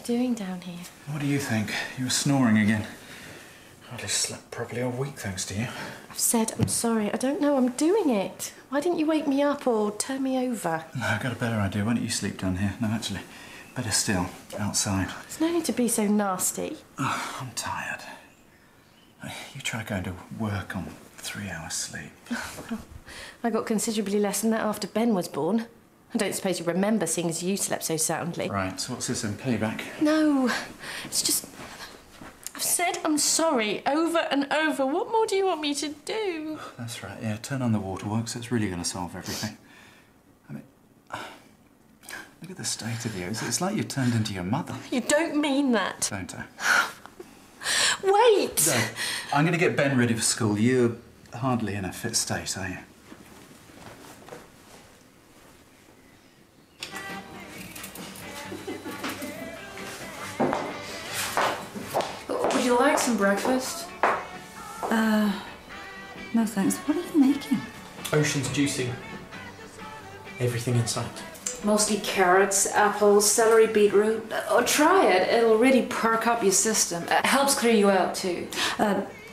doing down here? What do you think? You were snoring again. Hardly slept properly all week, thanks to you. I've said I'm sorry. I don't know I'm doing it. Why didn't you wake me up or turn me over? No, I've got a better idea. Why don't you sleep down here? No, actually, better still, outside. There's no need to be so nasty. Oh, I'm tired. You try going to work on 3 hours sleep. Well, I got considerably less than that after Ben was born. I don't suppose you remember seeing as you slept so soundly. Right, so what's this then, payback? No, it's just... I've said I'm sorry over and over. What more do you want me to do? That's right, yeah, turn on the waterworks. It's really going to solve everything. I mean, look at the state of you. It's like you've turned into your mother. You don't mean that. Don't I? Wait! No, I'm going to get Ben ready for school. You're hardly in a fit state, are you? Would you like some breakfast? No thanks. What are you making? Ocean's juicing. Everything in sight. Mostly carrots, apples, celery, beetroot. Try it. It'll really perk up your system. It helps clear you out too.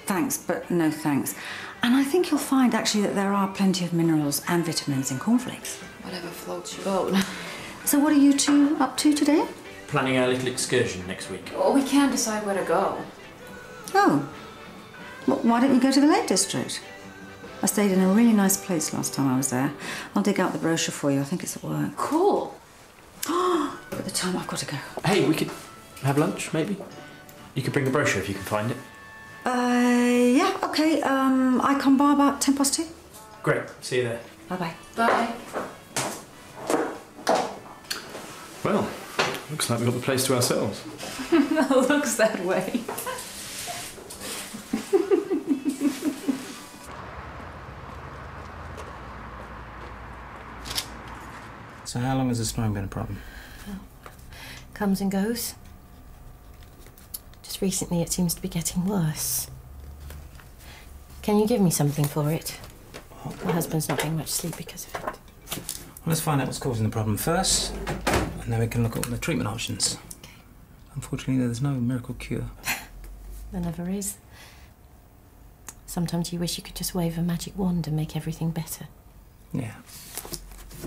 Thanks, but no thanks. And I think you'll find actually that there are plenty of minerals and vitamins in cornflakes. Whatever floats your boat. So what are you two up to today? Planning our little excursion next week. Well, we can't decide where to go. Oh. Well, why don't you go to the Lake District? I stayed in a really nice place last time I was there. I'll dig out the brochure for you. I think it's at work. Cool. At the time, I've got to go. Hey, we could have lunch, maybe? You could bring the brochure if you can find it. Yeah, okay. I come by about 2:10. Great, see you there. Bye-bye. Bye. Well, looks like we've got the place to ourselves. Looks that way. So how long has the snoring been a problem? Well, comes and goes. Just recently it seems to be getting worse. Can you give me something for it? My husband's not getting much sleep because of it. Well, let's find out what's causing the problem first, and then we can look at the treatment options. Okay. Unfortunately, there's no miracle cure. There never is. Sometimes you wish you could just wave a magic wand and make everything better. Yeah.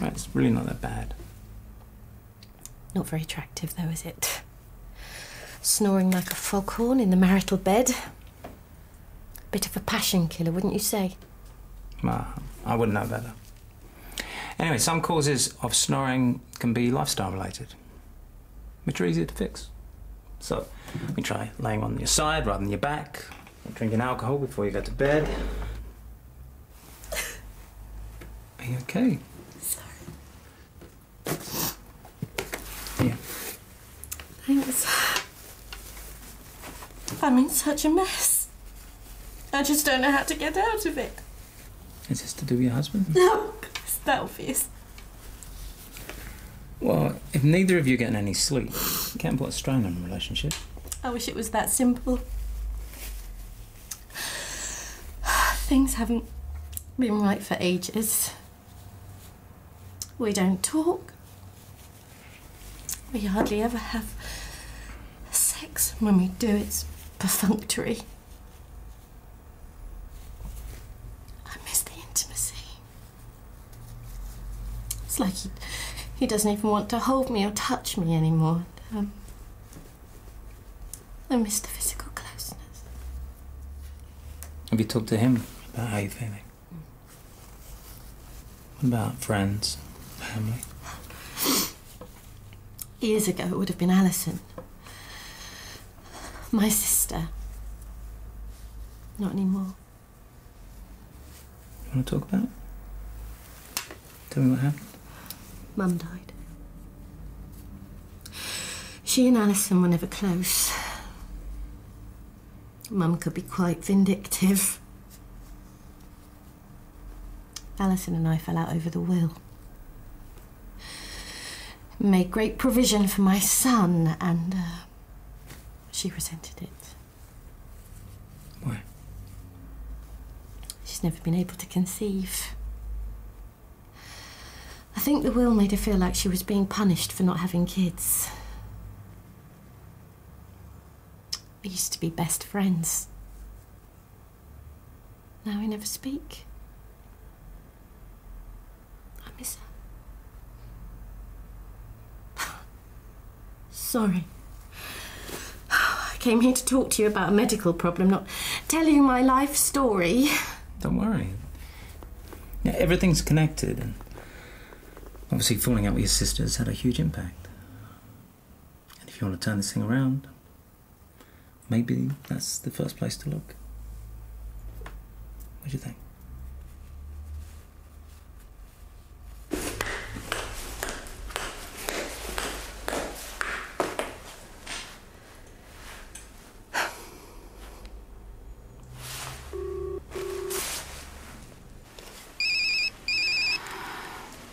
Right, it's really not that bad. Not very attractive, though, is it? Snoring like a foghorn in the marital bed. Bit of a passion killer, wouldn't you say? Well, I wouldn't know better. Anyway, some causes of snoring can be lifestyle related, which are easier to fix. So, we try laying on your side rather than your back, drinking alcohol before you go to bed. Are you okay? Sorry. Yeah. Thanks. I'm in such a mess. I just don't know how to get out of it. Is this to do with your husband? No, it's that obvious. Well, if neither of you are getting any sleep, you can't put a strain on the relationship. I wish it was that simple. Things haven't been right for ages. We don't talk. We hardly ever have sex. When we do, it's perfunctory. I miss the intimacy. It's like he doesn't even want to hold me or touch me anymore. I miss the physical closeness. Have you talked to him about how you're feeling? What about friends, family? Years ago, it would have been Alison. My sister. Not anymore. You want to talk about it? Tell me what happened. Mum died. She and Alison were never close. Mum could be quite vindictive. Alison and I fell out over the will. Made great provision for my son, and she resented it. Why? She's never been able to conceive. I think the will made her feel like she was being punished for not having kids. We used to be best friends. Now we never speak. I miss her. Sorry. I came here to talk to you about a medical problem, not tell you my life story. Don't worry. Yeah, everything's connected, and obviously falling out with your sister's had a huge impact. And if you want to turn this thing around, maybe that's the first place to look. What do you think?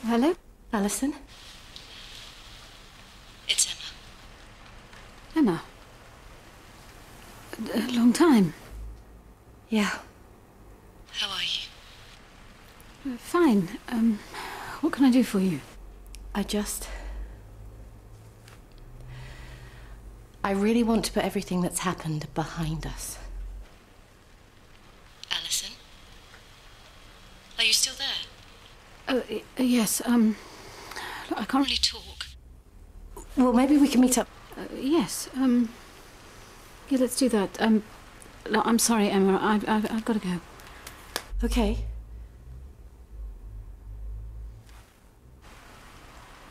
Hello? Alison? It's Emma? A long time. Yeah. How are you? Fine. What can I do for you? I really want to put everything that's happened behind us. Alison? Are you still there? Yes, look, I can't really talk. Well, maybe we can meet up. Yes, yeah, let's do that. Look, I'm sorry, Emma, I've got to go. Okay.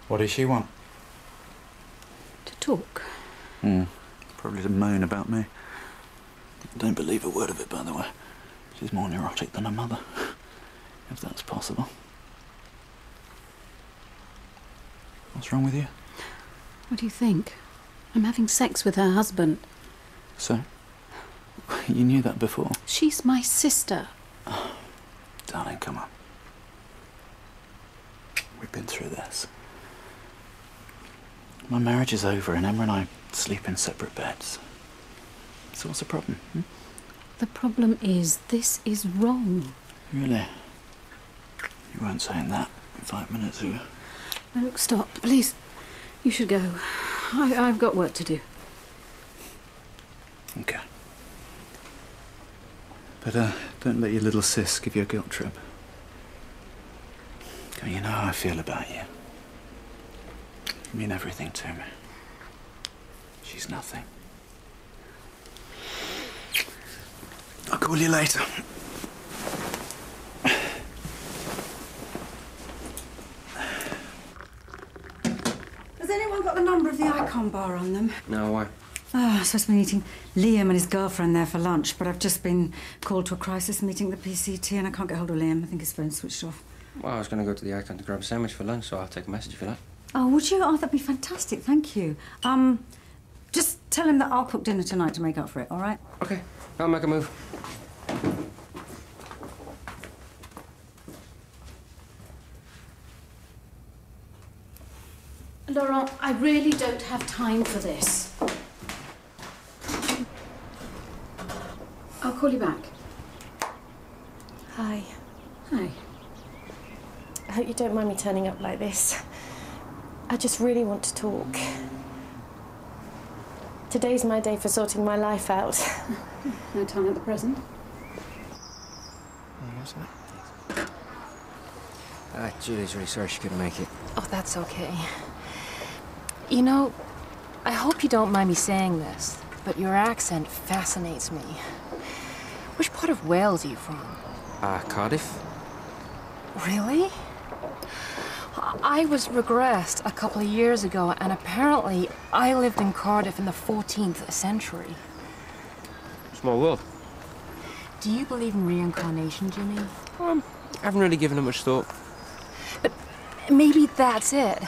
What does she want? To talk. Probably to moan about me. Don't believe a word of it, by the way. She's more neurotic than her mother, if that's possible. What's wrong with you? What do you think? I'm having sex with her husband. So? You knew that before? She's my sister. Oh, darling, come on. We've been through this. My marriage is over and Emma and I sleep in separate beds. So what's the problem? The problem is, this is wrong. Really? You weren't saying that 5 minutes ago. No, look, stop, please. You should go. I've got work to do. Okay. But don't let your little sis give you a guilt trip. You know how I feel about you. You mean everything to me. She's nothing. I'll call you later. Has anyone got the number of the icon bar on them? No, why? Oh, I'm supposed to be meeting Liam and his girlfriend there for lunch, but I've just been called to a crisis meeting at the PCT and I can't get hold of Liam. I think his phone's switched off. Well, I was going to go to the icon to grab a sandwich for lunch, so I'll take a message for that. Oh, would you? Oh, that'd be fantastic. Thank you. Just tell him that I'll cook dinner tonight to make up for it, all right? Okay, I'll make a move. Laurent, I really don't have time for this. I'll call you back. Hi. Hi. I hope you don't mind me turning up like this. I just really want to talk. Today's my day for sorting my life out. No time at the present. Julie's really sorry she couldn't make it. Oh, that's okay. You know, I hope you don't mind me saying this, but your accent fascinates me. Which part of Wales are you from? Cardiff? Really? I was regressed a couple of years ago, and apparently I lived in Cardiff in the 14th century. Small world. Do you believe in reincarnation, Jimmy? I haven't really given it much thought. But maybe that's it.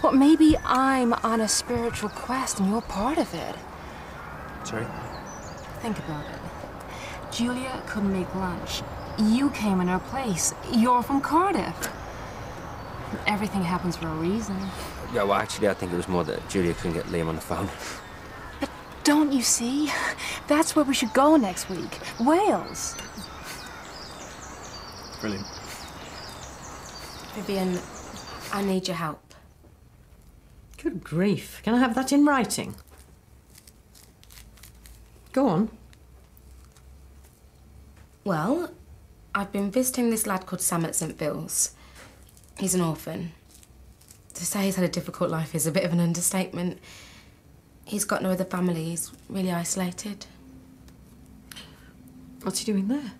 Well, maybe I'm on a spiritual quest and you're part of it. Sorry? Think about it. Julia couldn't make lunch. You came in her place. You're from Cardiff. Everything happens for a reason. Yeah, well, actually, I think it was more that Julia couldn't get Liam on the phone. But don't you see? That's where we should go next week. Wales. Brilliant. Vivian, I need your help. Good grief. Can I have that in writing? Go on. Well, I've been visiting this lad called Sam at St Phil's. He's an orphan. To say he's had a difficult life is a bit of an understatement. He's got no other family. He's really isolated. What's he doing there?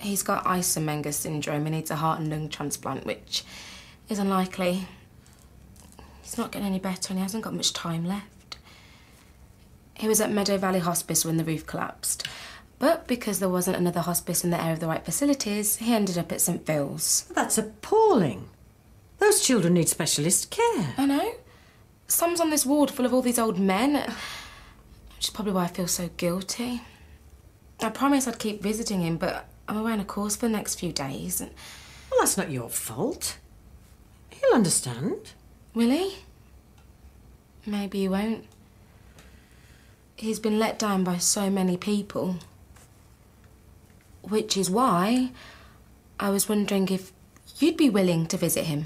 He's got Eisenmenger syndrome and needs a heart and lung transplant, which is unlikely. He's not getting any better and he hasn't got much time left. He was at Meadow Valley Hospice when the roof collapsed. But because there wasn't another hospice in the area of the right facilities, he ended up at St Phil's. That's appalling. Those children need specialist care. I know. Sam's on this ward full of all these old men, which is probably why I feel so guilty. I promised I'd keep visiting him, but I'm away on a course for the next few days. And... Well, that's not your fault. He'll understand. Will he? Maybe he won't. He's been let down by so many people. Which is why I was wondering if you'd be willing to visit him.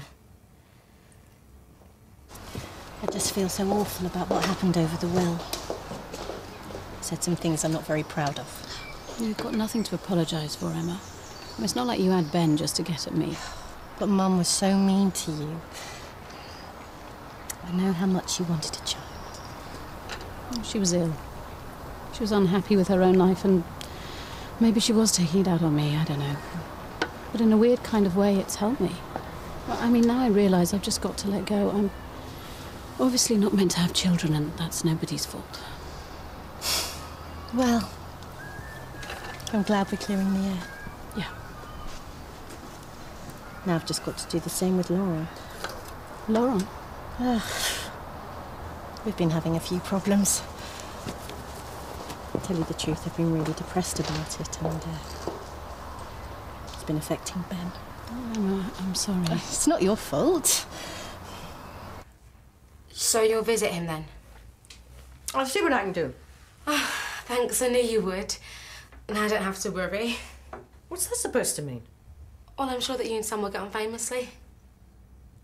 I just feel so awful about what happened over the will. Said some things I'm not very proud of. You've got nothing to apologise for, Emma. It's not like you had Ben just to get at me. But Mum was so mean to you. I know how much you wanted a child. Oh, she was ill. She was unhappy with her own life and maybe she was taking it out on me, I don't know. But in a weird kind of way, it's helped me. Well, I mean, now I realise I've just got to let go. I'm obviously not meant to have children and that's nobody's fault. Well, I'm glad we're clearing the air. Yeah. Now I've just got to do the same with Laura. Laura? We've been having a few problems. To tell you the truth, I've been really depressed about it and it's been affecting Ben. Oh, Emma, I'm sorry. It's not your fault. So you'll visit him then? I'll see what I can do. Oh, thanks, I knew you would. Now I don't have to worry. What's that supposed to mean? Well, I'm sure that you and Sam will get on famously.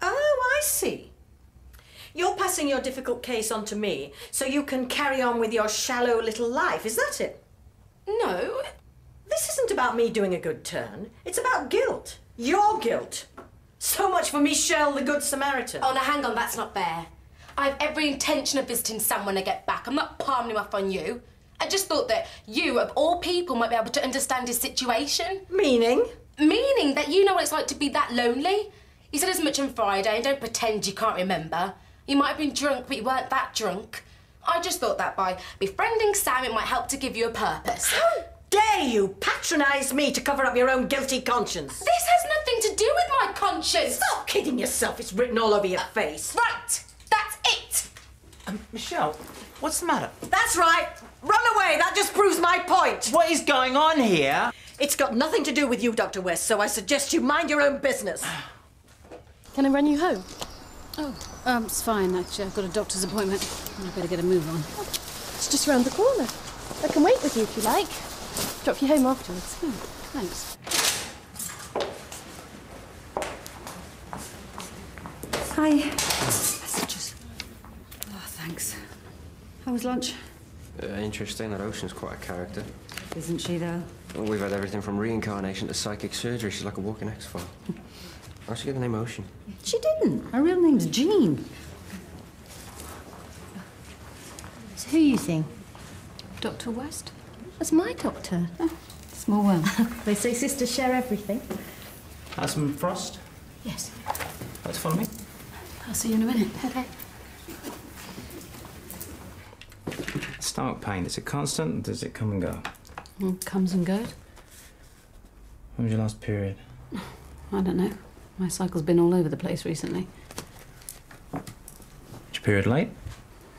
Oh, I see. You're passing your difficult case on to me so you can carry on with your shallow little life, is that it? No. This isn't about me doing a good turn. It's about guilt. Your guilt. So much for Michelle, the Good Samaritan. Oh, now hang on, that's not fair. I have every intention of visiting Sam when I get back. I'm not palming him off on you. I just thought that you, of all people, might be able to understand his situation. Meaning? Meaning that you know what it's like to be that lonely. You said as much on Friday, and don't pretend you can't remember. You might have been drunk, but you weren't that drunk. I just thought that by befriending Sam, it might help to give you a purpose. How dare you patronise me to cover up your own guilty conscience? This has nothing to do with my conscience. Stop kidding yourself. It's written all over your face. Right, that's it. Michelle, what's the matter? That's right. Run away. That just proves my point. What is going on here? It's got nothing to do with you, Dr. West, so I suggest you mind your own business. Can I run you home? Oh, it's fine, actually. I've got a doctor's appointment. I better get a move on. It's just round the corner. I can wait with you if you like. Drop you home afterwards. Oh, thanks. Hi. Messages. Oh, thanks. How was lunch? Interesting. That Ocean's quite a character. Isn't she, though? Well, we've had everything from reincarnation to psychic surgery. She's like a walking X-file. How'd she get the name Ocean? She didn't. Her real name's Jean. So who are you seeing? Dr. West? That's my doctor. Oh, small world. They say sisters share everything. Have some frost? Yes. Let's follow me. I'll see you in a minute. Okay. Stomach pain, is it constant or does it come and go? Comes and goes. When was your last period? I don't know. My cycle's been all over the place recently. Was your period late?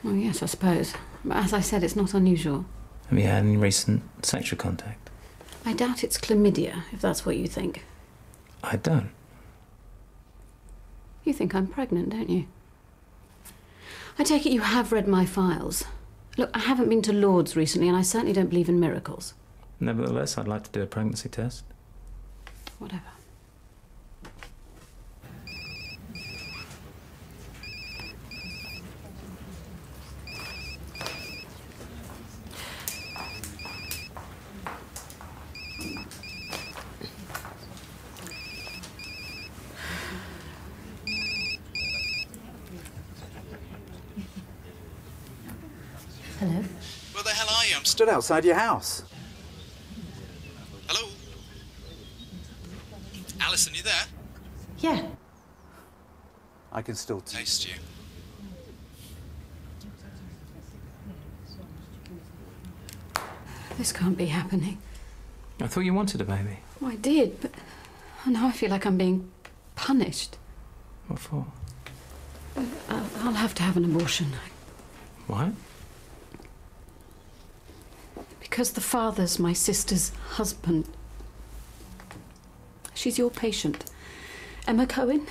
Oh, yes, I suppose. But as I said, it's not unusual. Have you had any recent sexual contact? I doubt it's chlamydia, if that's what you think. I don't. You think I'm pregnant, don't you? I take it you have read my files. Look, I haven't been to Lourdes recently, and I certainly don't believe in miracles. Nevertheless, I'd like to do a pregnancy test. Whatever. Hello? Where the hell are you? I'm stood outside your house. Hello? Alison, you there? Yeah. I can still taste you. This can't be happening. I thought you wanted a baby. Oh, I did, but now I feel like I'm being punished. What for? I'll have to have an abortion. Why? Because the father's my sister's husband. She's your patient. Emma Cohen.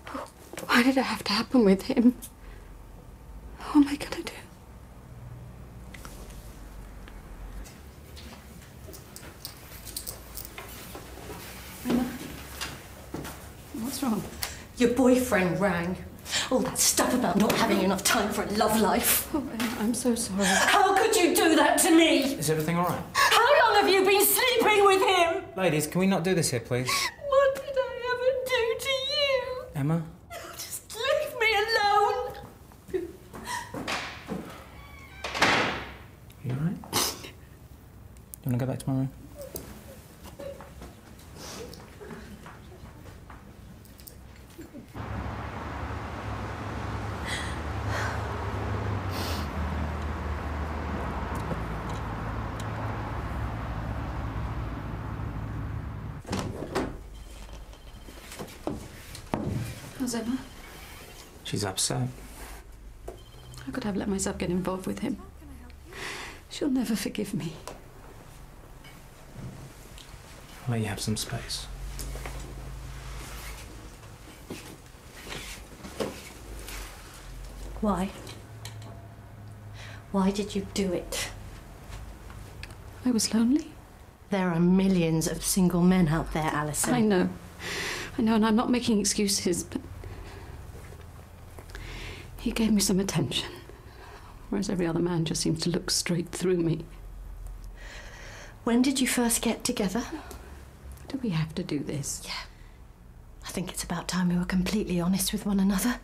Oh, why did it have to happen with him? What am I gonna do? Emma? What's wrong? Your boyfriend rang. All that stuff about not having enough time for a love life. Oh, Emma, I'm so sorry. How could you do that to me? Is everything all right? How long have you been sleeping with him? Ladies, can we not do this here, please? What did I ever do to you? Emma? Just leave me alone. You all right? You want to go back to my room? How's Emma? She's upset. How could I have let myself get involved with him? She'll never forgive me. I'll let you have some space. Why? Why did you do it? I was lonely. There are millions of single men out there, Alison. I know, and I'm not making excuses, but he gave me some attention, whereas every other man just seems to look straight through me. When did you first get together? Do we have to do this? Yeah. I think it's about time we were completely honest with one another.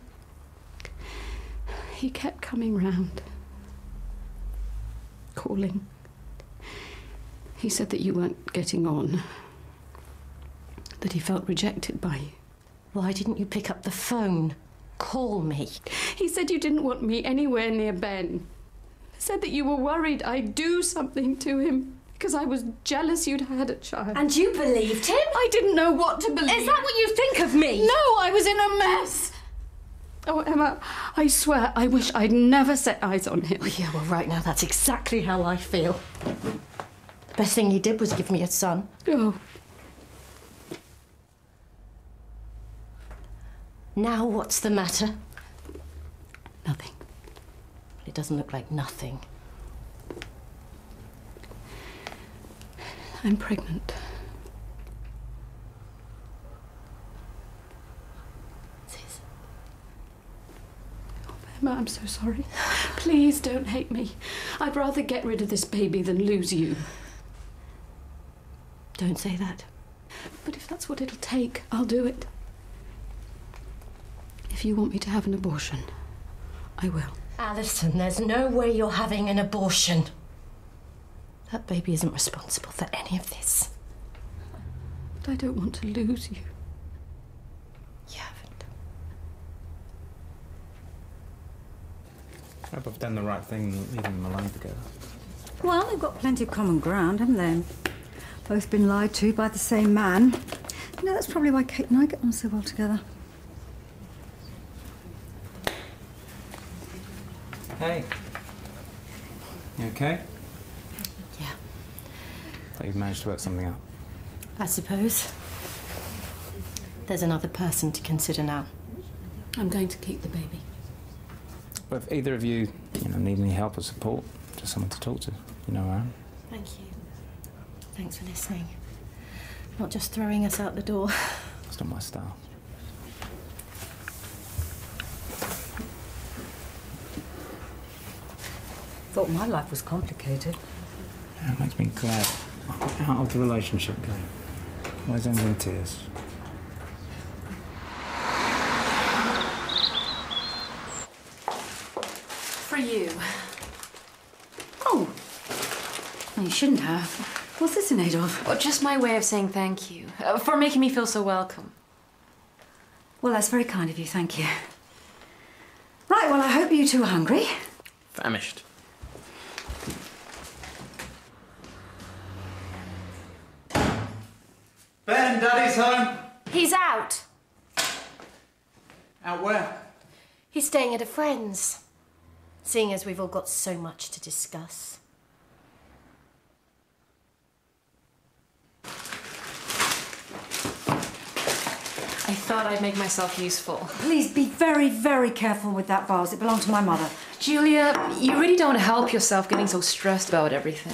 He kept coming round, calling. He said that you weren't getting on, that he felt rejected by you. Why didn't you pick up the phone? Call me. He said you didn't want me anywhere near Ben. He said that you were worried I'd do something to him because I was jealous you'd had a child. And you believed him? I didn't know what to believe. Is that what you think of me? No, I was in a mess. Oh, Emma, I swear I wish I'd never set eyes on him. Oh, yeah, well, right now, that's exactly how I feel. The best thing he did was give me a son. Oh. Now what's the matter? Nothing. It doesn't look like nothing. I'm pregnant. Sis. Oh, Emma, I'm so sorry. Please don't hate me. I'd rather get rid of this baby than lose you. Don't say that. But if that's what it'll take, I'll do it. If you want me to have an abortion, I will. Alison, there's no way you're having an abortion. That baby isn't responsible for any of this. But I don't want to lose you. You haven't. I hope I've done the right thing leaving them alone together. Well, they've got plenty of common ground, haven't they? Both been lied to by the same man. You know, that's probably why Kate and I get on so well together. Hey. You okay? Yeah, Thought you'd managed to work something out. I suppose. There's another person to consider now. I'm going to keep the baby. But if either of you, need any help or support, just someone to talk to, you know where I am. Thank you. Thanks for listening. Not just throwing us out the door. It's not my style. Thought my life was complicated. Yeah, it makes me glad I'm out of the relationship game. Always ends in tears. For you. You shouldn't have. What's this in aid of? Well, just my way of saying thank you for making me feel so welcome. Well, that's very kind of you, thank you. Right, well, I hope you two are hungry. Famished. Ben, Daddy's home. He's out. Out where? He's staying at a friend's. Seeing as we've all got so much to discuss. I thought I'd make myself useful. Please be very, very careful with that vase. It belonged to my mother. Julia, you really don't help yourself getting so stressed about everything.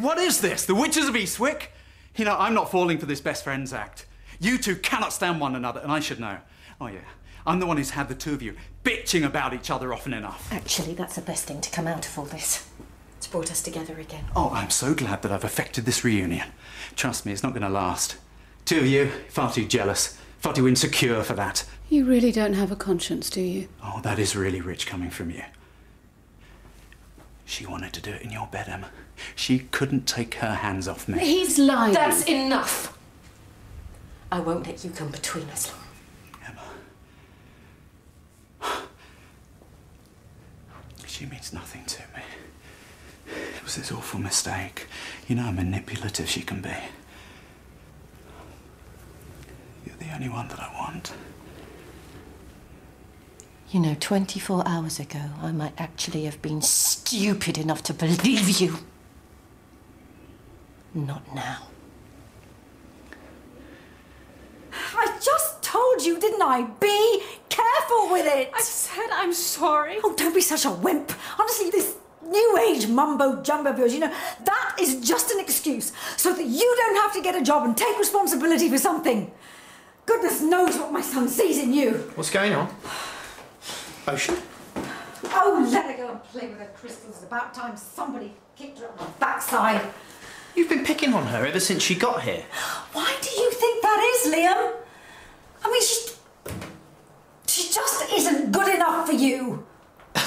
What is this? The Witches of Eastwick? You know, I'm not falling for this best friends act. You two cannot stand one another, and I should know. Oh, yeah. I'm the one who's had the two of you bitching about each other often enough. Actually, that's the best thing to come out of all this. It's brought us together again. Oh, I'm so glad that I've effected this reunion. Trust me, it's not going to last. Two of you, far too jealous, far too insecure for that. You really don't have a conscience, do you? Oh, that is really rich coming from you. She wanted to do it in your bed, Emma. She couldn't take her hands off me. He's lying. That's enough. I won't let you come between us. She means nothing to me. It was this awful mistake. You know how manipulative she can be. You're the only one that I want. You know, 24 hours ago, I might actually have been stupid enough to believe you. Not now. I just told you, didn't I? Be careful with it! I said I'm sorry. Oh, don't be such a wimp. Honestly, this new age mumbo-jumbo of yours, you know, that is just an excuse so that you don't have to get a job and take responsibility for something. Goodness knows what my son sees in you. What's going on? Ocean? Oh, let her go and play with her crystals. It's about time somebody kicked her on the backside. You've been picking on her ever since she got here. Why do you think that is, Liam? I mean, she just isn't good enough for you.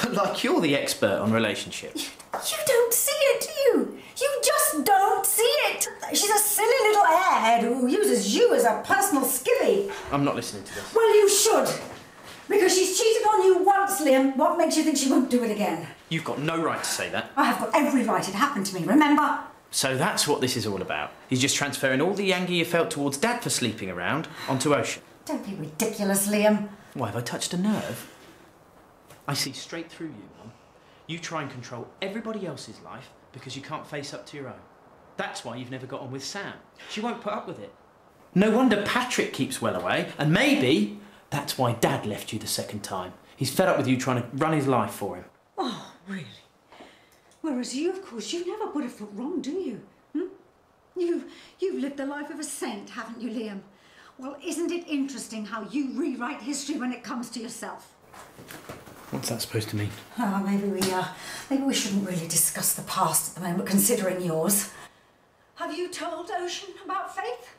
Like you're the expert on relationships. You don't see it, do you? You just don't see it. She's a silly little airhead who uses you as a personal skivvy. I'm not listening to this. Well, you should. Because she's cheated on you once, Liam. What makes you think she won't do it again? You've got no right to say that. I have got every right. It happened to me, remember? So that's what this is all about. He's just transferring all the anger you felt towards Dad for sleeping around onto Ocean. Don't be ridiculous, Liam. Why, have I touched a nerve? I see straight through you, Mum. You try and control everybody else's life because you can't face up to your own. That's why you've never got on with Sam. She won't put up with it. No wonder Patrick keeps well away, and maybe that's why Dad left you the second time. He's fed up with you trying to run his life for him. Oh, really? Whereas you, of course, you never put a foot wrong, do you? You've lived the life of a saint, haven't you, Liam? Well, isn't it interesting how you rewrite history when it comes to yourself? What's that supposed to mean? Oh, maybe we shouldn't really discuss the past at the moment, considering yours. Have you told Ocean about Faith?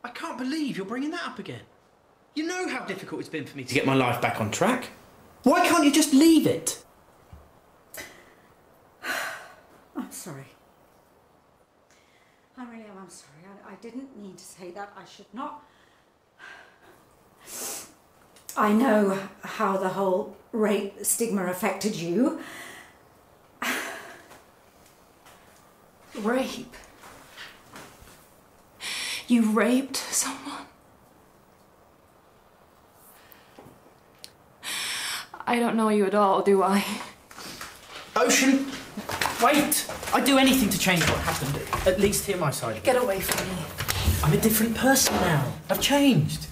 I can't believe you're bringing that up again. You know how difficult it's been for me to get my life back on track. Why can't you just leave it? I'm sorry. I really am. I'm sorry. I didn't mean to say that. I should not. I know how the whole rape stigma affected you. Rape? You raped someone? I don't know you at all, do I? Ocean, wait! I'd do anything to change what happened. At least hear my side. Get away from me. I'm a different person now. I've changed.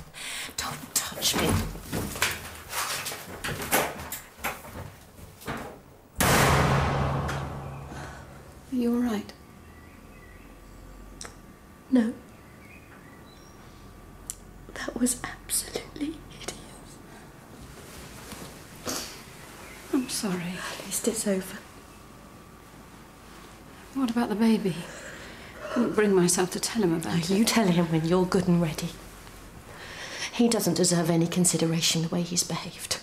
Don't touch me. Are you all right? No. That was absolutely hideous. I'm sorry. At least it's over. What about the baby? I couldn't bring myself to tell him about it. You tell him when you're good and ready. He doesn't deserve any consideration the way he's behaved.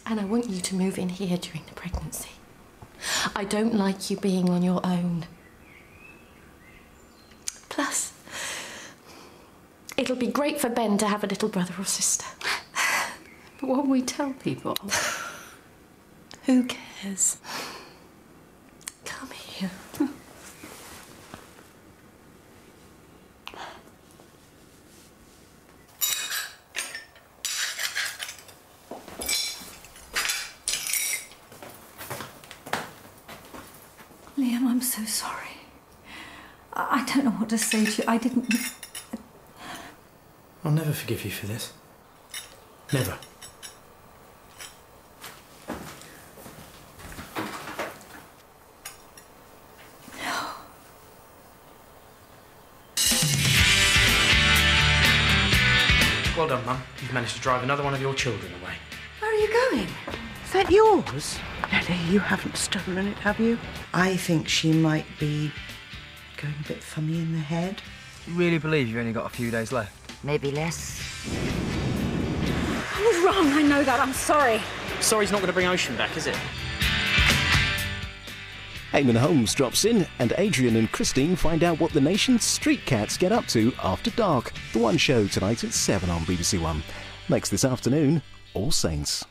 And I want you to move in here during the pregnancy. I don't like you being on your own. Plus, it'll be great for Ben to have a little brother or sister. But what will we tell people? Who cares? Come here. Liam, I'm so sorry. I don't know what to say to you. I didn't... I'll never forgive you for this. Never. Well done, Mum. You've managed to drive another one of your children away. Where are you going? Is that yours? Nellie, you haven't stolen it, have you? I think she might be going a bit funny in the head. Do you really believe you've only got a few days left? Maybe less. I was wrong, I know that. I'm sorry. Sorry's not going to bring Ocean back, is it? Eamon Holmes drops in, and Adrian and Christine find out what the nation's street cats get up to after dark. The One Show tonight at 7 on BBC One. Next this afternoon, All Saints.